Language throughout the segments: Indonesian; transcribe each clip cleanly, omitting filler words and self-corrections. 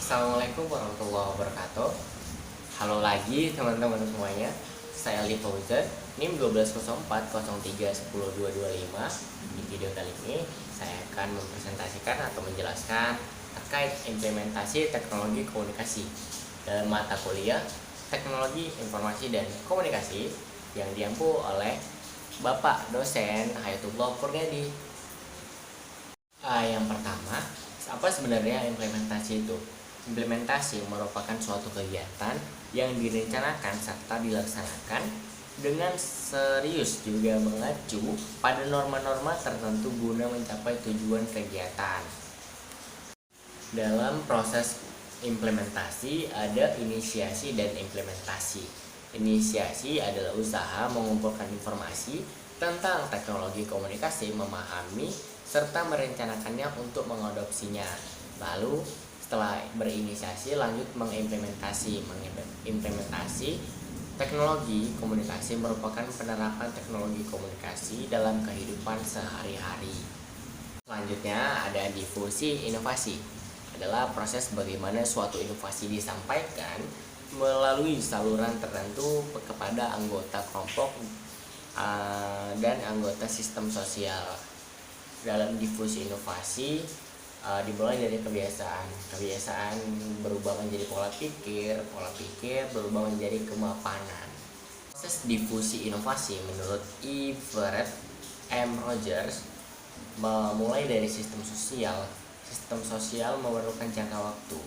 Assalamualaikum warahmatullahi wabarakatuh. Halo lagi teman-teman semuanya. Saya Ali Fauzan, NIM 120403102225. Di video kali ini saya akan mempresentasikan atau menjelaskan terkait implementasi teknologi komunikasi dalam mata kuliah Teknologi Informasi dan Komunikasi yang diampu oleh Bapak dosen Hayatullah Purniadi. Yang pertama, apa sebenarnya implementasi itu? Implementasi merupakan suatu kegiatan yang direncanakan serta dilaksanakan dengan serius, juga mengacu pada norma-norma tertentu guna mencapai tujuan kegiatan. Dalam proses implementasi ada inisiasi dan implementasi. Inisiasi adalah usaha mengumpulkan informasi tentang teknologi komunikasi, memahami serta merencanakannya untuk mengadopsinya. Lalu setelah berinisiasi lanjut mengimplementasi. Implementasi teknologi komunikasi merupakan penerapan teknologi komunikasi dalam kehidupan sehari-hari. Selanjutnya ada difusi inovasi. Adalah proses bagaimana suatu inovasi disampaikan melalui saluran tertentu kepada anggota kelompok dan anggota sistem sosial. Dalam difusi inovasi dimulai dari kebiasaan berubah menjadi pola pikir berubah menjadi kemapanan. Proses difusi inovasi menurut Everett M. Rogers memulai dari sistem sosial memerlukan jangka waktu.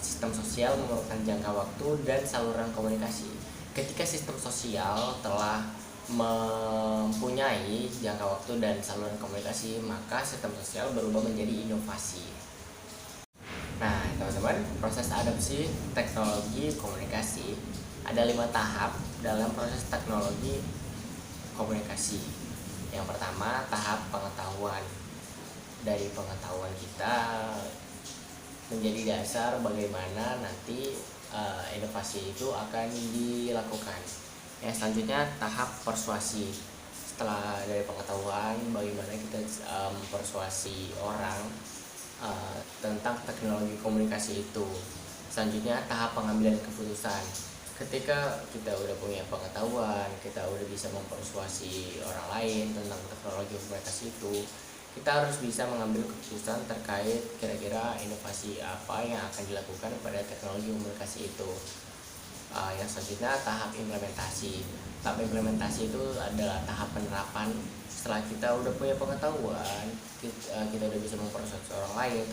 Sistem sosial memerlukan jangka waktu dan saluran komunikasi. Ketika sistem sosial telah mempunyai jangka waktu dan saluran komunikasi, maka sistem sosial berubah menjadi inovasi. Nah, teman-teman, proses adopsi teknologi komunikasi ada 5 tahap dalam proses teknologi komunikasi. Yang pertama, tahap pengetahuan. Dari pengetahuan kita menjadi dasar bagaimana nanti inovasi itu akan dilakukan. Yang selanjutnya tahap persuasi. Setelah dari pengetahuan, bagaimana kita mempersuasi orang tentang teknologi komunikasi itu. Selanjutnya tahap pengambilan keputusan. Ketika kita udah punya pengetahuan, kita udah bisa mempersuasi orang lain tentang teknologi komunikasi itu, kita harus bisa mengambil keputusan terkait kira-kira inovasi apa yang akan dilakukan pada teknologi komunikasi itu. Yang selanjutnya tahap implementasi. Tahap implementasi itu adalah tahap penerapan. Setelah kita udah punya pengetahuan, kita udah bisa mempersuasi orang lain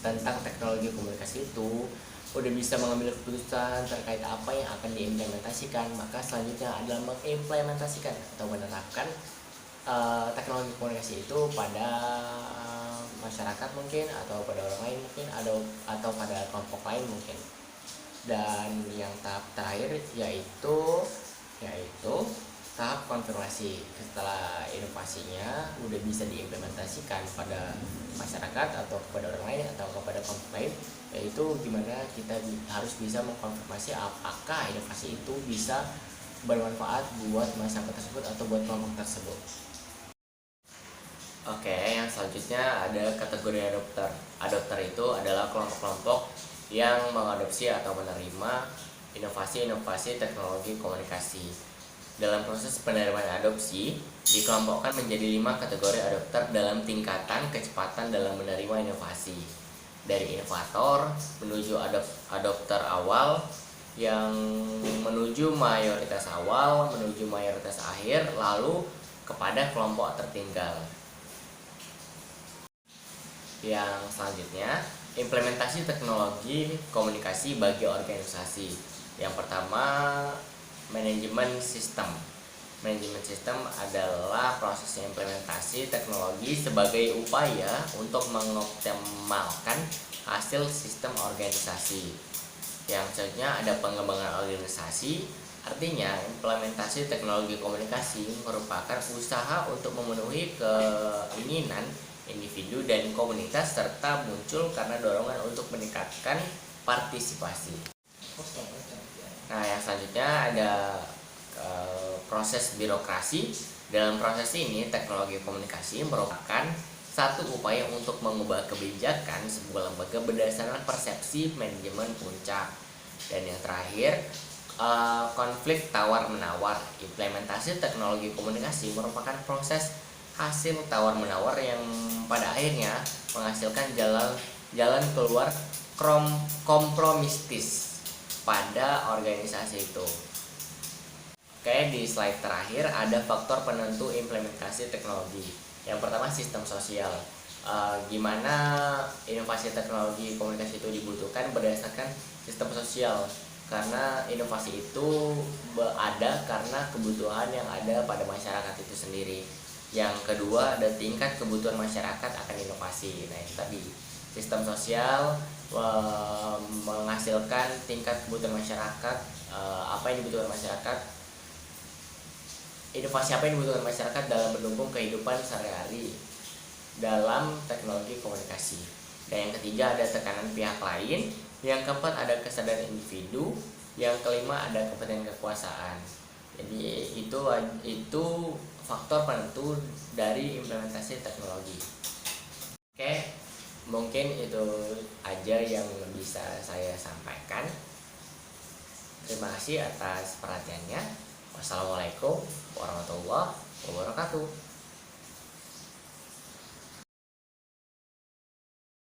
tentang teknologi komunikasi itu, udah bisa mengambil keputusan terkait apa yang akan diimplementasikan, maka selanjutnya adalah mengimplementasikan atau menerapkan teknologi komunikasi itu pada masyarakat mungkin, atau pada orang lain mungkin, atau pada kelompok lain mungkin. Dan yang tahap terakhir yaitu tahap konfirmasi. Setelah inovasinya udah bisa diimplementasikan pada masyarakat atau kepada orang lain atau kepada kelompok lain, yaitu gimana kita harus bisa mengkonfirmasi apakah inovasi itu bisa bermanfaat buat masyarakat tersebut atau buat kelompok tersebut. Oke, yang selanjutnya ada kategori adopter. Adopter itu adalah kelompok-kelompok yang mengadopsi atau menerima inovasi-inovasi teknologi komunikasi. Dalam proses penerimaan adopsi, dikelompokkan menjadi 5 kategori adopter dalam tingkatan kecepatan dalam menerima inovasi. Dari inovator menuju adopter awal, yang menuju mayoritas awal, menuju mayoritas akhir, lalu kepada kelompok tertinggal. Yang selanjutnya, implementasi teknologi komunikasi bagi organisasi. Yang pertama, manajemen sistem. Manajemen sistem adalah proses implementasi teknologi sebagai upaya untuk mengoptimalkan hasil sistem organisasi. Yang selanjutnya ada pengembangan organisasi. Artinya, implementasi teknologi komunikasi merupakan usaha untuk memenuhi keinginan individu dan komunitas serta muncul karena dorongan untuk meningkatkan partisipasi. Nah, yang selanjutnya ada proses birokrasi. Dalam proses ini, teknologi komunikasi merupakan satu upaya untuk mengubah kebijakan sebuah lembaga berdasarkan persepsi manajemen puncak. Dan yang terakhir, konflik tawar-menawar. Implementasi teknologi komunikasi merupakan proses hasil tawar-menawar yang pada akhirnya menghasilkan jalan keluar kompromistis pada organisasi itu. Oke, di slide terakhir ada faktor penentu implementasi teknologi. Yang pertama, sistem sosial. Gimana inovasi teknologi komunikasi itu dibutuhkan berdasarkan sistem sosial, karena inovasi itu ada karena kebutuhan yang ada pada masyarakat itu sendiri. Yang kedua, ada tingkat kebutuhan masyarakat akan inovasi. Nah, itu tadi sistem sosial menghasilkan tingkat kebutuhan masyarakat, apa yang dibutuhkan masyarakat, inovasi apa yang dibutuhkan masyarakat dalam mendukung kehidupan sehari-hari dalam teknologi komunikasi. Dan yang ketiga, ada tekanan pihak lain. Yang keempat, ada kesadaran individu. Yang kelima, ada kepentingan kekuasaan. Jadi itu faktor penentu dari implementasi teknologi. Oke, mungkin itu aja yang bisa saya sampaikan. Terima kasih atas perhatiannya. Wassalamualaikum warahmatullahi wabarakatuh.